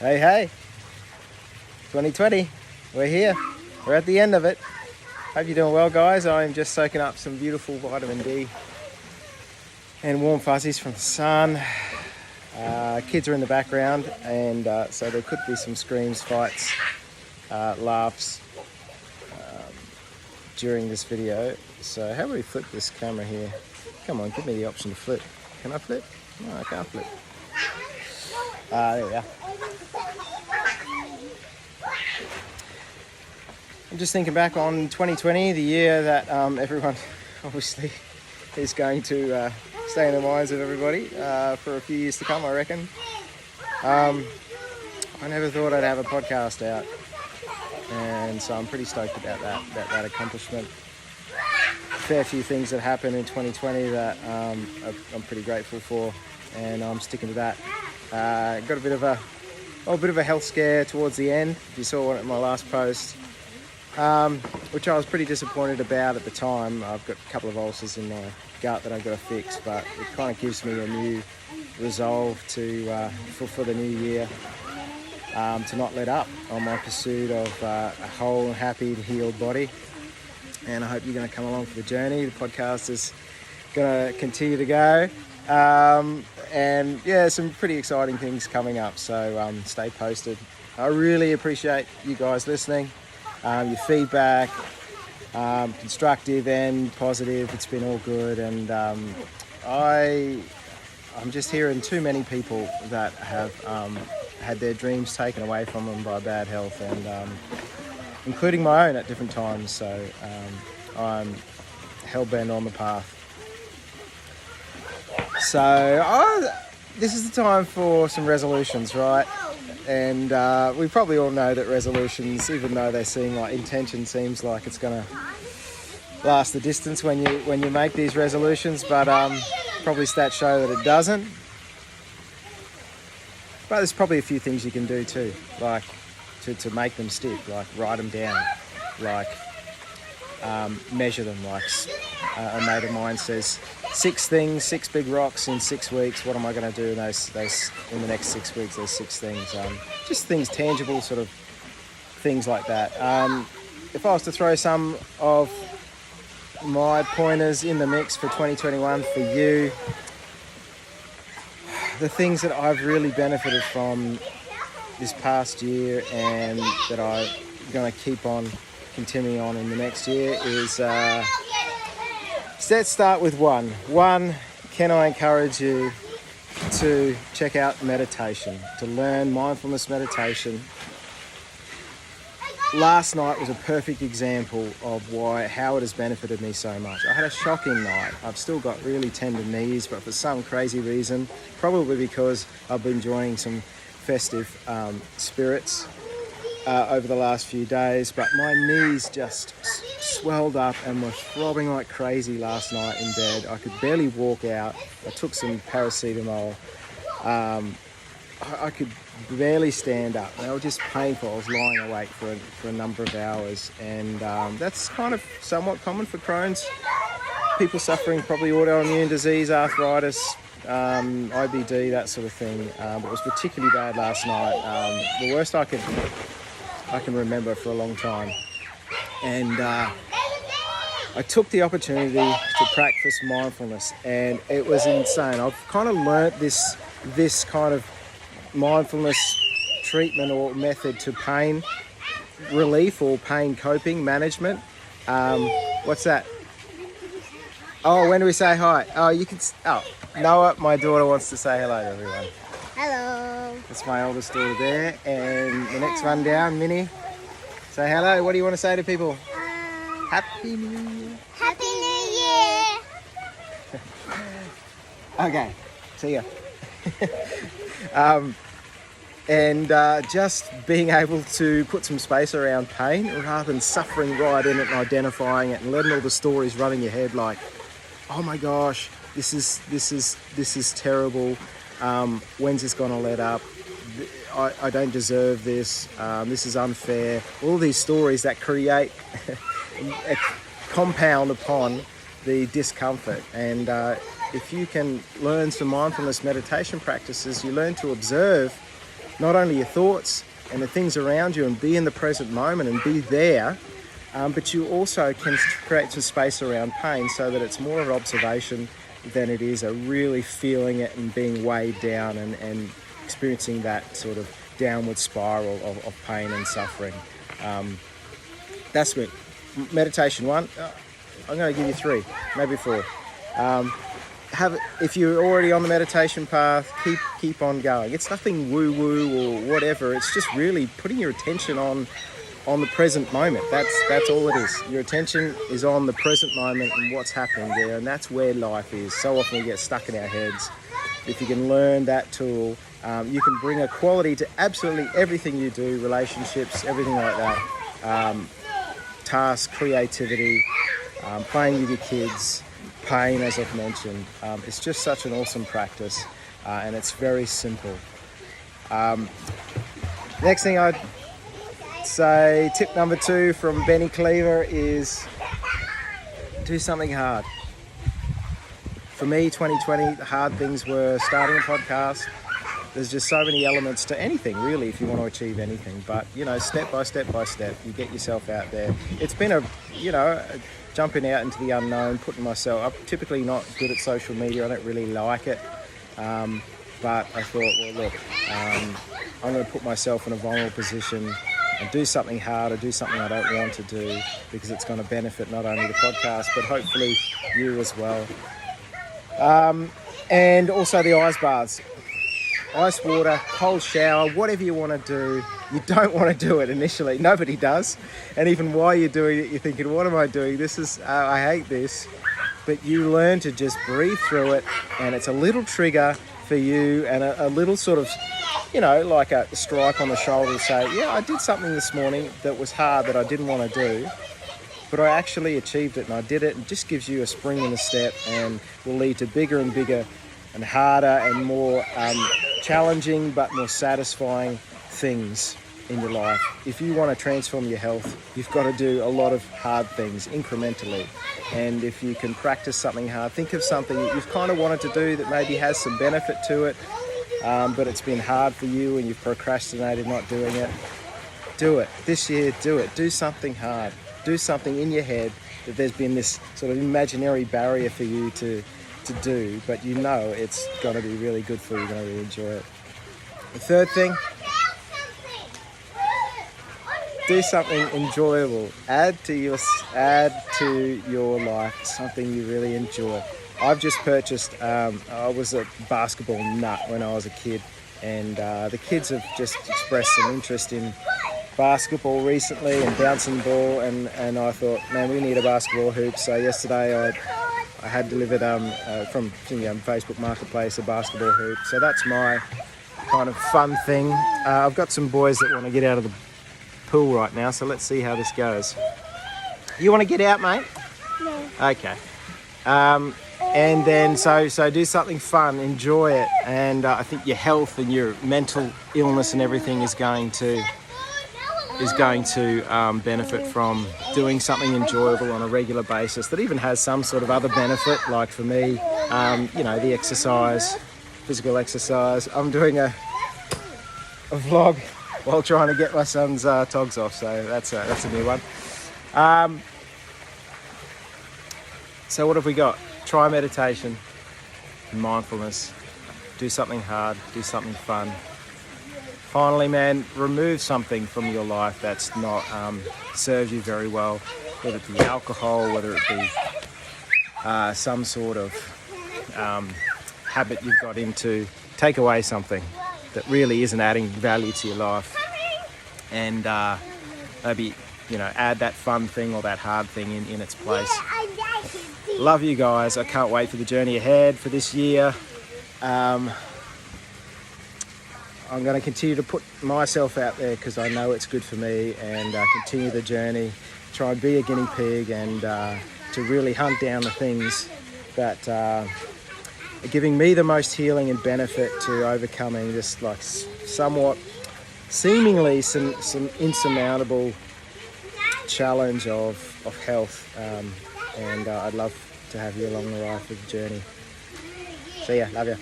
Hey, hey, 2020, we're here. We're at the end of it. Hope you're doing well, guys. I'm just soaking up some beautiful vitamin D and warm fuzzies from the sun. Kids are in the background, and so there could be some screams, fights, laughs during this video. So how do we flip this camera here? Come on, give me the option to flip. Can I flip? No, I can't flip. There we are. I'm just thinking back on 2020, the year that everyone obviously is going to stay in the minds of everybody for a few years to come, I reckon. I never thought I'd have a podcast out, and so I'm pretty stoked about that accomplishment. A fair few things that happened in 2020 that I'm pretty grateful for, and I'm sticking to that. Got a bit of a health scare towards the end. If you saw one at my last post, which I was pretty disappointed about at the time. I've got a couple of ulcers in my gut that I've got to fix, but it kind of gives me a new resolve to for the new year, to not let up on my pursuit of a whole, happy, healed body. And I hope you're going to come along for the journey. The podcast is going to continue to go. And yeah, some pretty exciting things coming up, so stay posted. I really appreciate you guys listening, your feedback, constructive and positive. It's been all good, and I'm just hearing too many people that have had their dreams taken away from them by bad health, and including my own at different times, so I'm hell-bent on the path. So this is the time for some resolutions, right? And we probably all know that resolutions, even though they seem like intention seems like it's going to last the distance when you make these resolutions, but probably stats show that it doesn't. But there's probably a few things you can do too, like to make them stick, like write them down, like measure them. Like a mate of mine says, 6 things, 6 big rocks in 6 weeks. What am I going to do in those in the next 6 weeks? Those 6 things, just things, tangible sort of things like that. If I was to throw some of my pointers in the mix for 2021 for you, the things that I've really benefited from this past year and that I'm going to keep on continuing on in the next year is, let's start with one. Can I encourage you to check out meditation, to learn mindfulness meditation? Last night was a perfect example of how it has benefited me so much. I had a shocking night. I've still got really tender knees, but for some crazy reason, probably because I've been enjoying some festive spirits over the last few days, but my knees just swelled up and were throbbing like crazy last night in bed. I could barely walk out. I took some paracetamol. I could barely stand up. They were just painful. I was lying awake for a number of hours, and that's kind of somewhat common for Crohn's. People suffering probably autoimmune disease, arthritis, IBD, that sort of thing. But it was particularly bad last night. The worst I can remember for a long time. And I took the opportunity to practice mindfulness, and it was insane. I've kind of learnt this kind of mindfulness treatment or method to pain relief or pain coping management. What's that? Oh, when do we say hi? Oh, you can. Oh, Noah, my daughter, wants to say hello to everyone. Hello. That's my oldest daughter there, and the next one down, Minnie. Say hello. What do you want to say to people? Happy New Year. Happy New Year. Okay, see ya. And just being able to put some space around pain rather than suffering right in it and identifying it and letting all the stories run in your head like, oh my gosh, this is terrible. When's this gonna let up? I don't deserve this. This is unfair. All these stories that create a compound upon the discomfort. And if you can learn some mindfulness meditation practices, you learn to observe not only your thoughts and the things around you and be in the present moment and be there, but you also can create some space around pain so that it's more of an observation than it is a really feeling it and being weighed down and experiencing that sort of downward spiral of pain and suffering. That's what meditation one. I'm going to give you 3, maybe 4. If you're already on the meditation path, keep on going. It's nothing woo-woo or whatever. It's just really putting your attention on the present moment. That's all it is. Your attention is on the present moment and what's happening there, and that's where life is. So often we get stuck in our heads. If you can learn that tool, you can bring a quality to absolutely everything you do, relationships, everything like that. Tasks, creativity, playing with your kids, pain, as I've mentioned. It's just such an awesome practice, and it's very simple. Next thing I'd say, tip number 2 from Benny Cleaver is do something hard. For me, 2020, the hard things were starting a podcast. There's just so many elements to anything, really, if you want to achieve anything. But, step by step by step, you get yourself out there. It's been jumping out into the unknown, putting myself up. Typically not good at social media. I don't really like it. But I thought, well, look, I'm going to put myself in a vulnerable position and do something hard or do something I don't want to do, because it's going to benefit not only the podcast, but hopefully you as well. And also the ice baths. Ice water, cold shower, whatever you want to do. You don't want to do it initially. Nobody does. And even while you're doing it, you're thinking, what am I doing? I hate this. But you learn to just breathe through it, and it's a little trigger for you and a little sort of, like a strike on the shoulder to say, yeah, I did something this morning that was hard that I didn't want to do, but I actually achieved it and I did it. And just gives you a spring in the step and will lead to bigger and bigger and harder and more challenging but more satisfying things in your life. If you want to transform your health, you've got to do a lot of hard things incrementally. And if you can practice something hard, think of something that you've kind of wanted to do that maybe has some benefit to it, but it's been hard for you and you've procrastinated not doing it. Do it. This year, do it. Do something hard. Do something in your head that there's been this sort of imaginary barrier for you to do, but it's going to be really good for you. You're going to really enjoy it. The third thing, do something enjoyable. Add to your life something you really enjoy. I've just purchased, I was a basketball nut when I was a kid, and the kids have just expressed some interest in basketball recently and bouncing the ball, and I thought, man, we need a basketball hoop. So yesterday I had delivered from Facebook Marketplace a basketball hoop. So that's my kind of fun thing. I've got some boys that want to get out of the pool right now, so let's see how this goes. You want to get out, mate? No. Okay. And then so do something fun, enjoy it, and I think your health and your mental illness and everything is going to benefit from doing something enjoyable on a regular basis that even has some sort of other benefit. Like for me, the exercise, physical exercise. I'm doing a vlog while trying to get my son's togs off, so that's a new one. So what have we got? Try meditation, mindfulness, do something hard, do something fun. Finally, man, remove something from your life that's not serves you very well, whether it be alcohol, whether it be some sort of habit you've got into. Take away something that really isn't adding value to your life, and maybe add that fun thing or that hard thing in its place. Love you guys. I can't wait for the journey ahead for this year. I'm going to continue to put myself out there because I know it's good for me, and continue the journey, try and be a guinea pig, and to really hunt down the things that are giving me the most healing and benefit to overcoming this somewhat seemingly some insurmountable challenge of health, and I'd love to have you along the ride of the journey. See ya, love ya.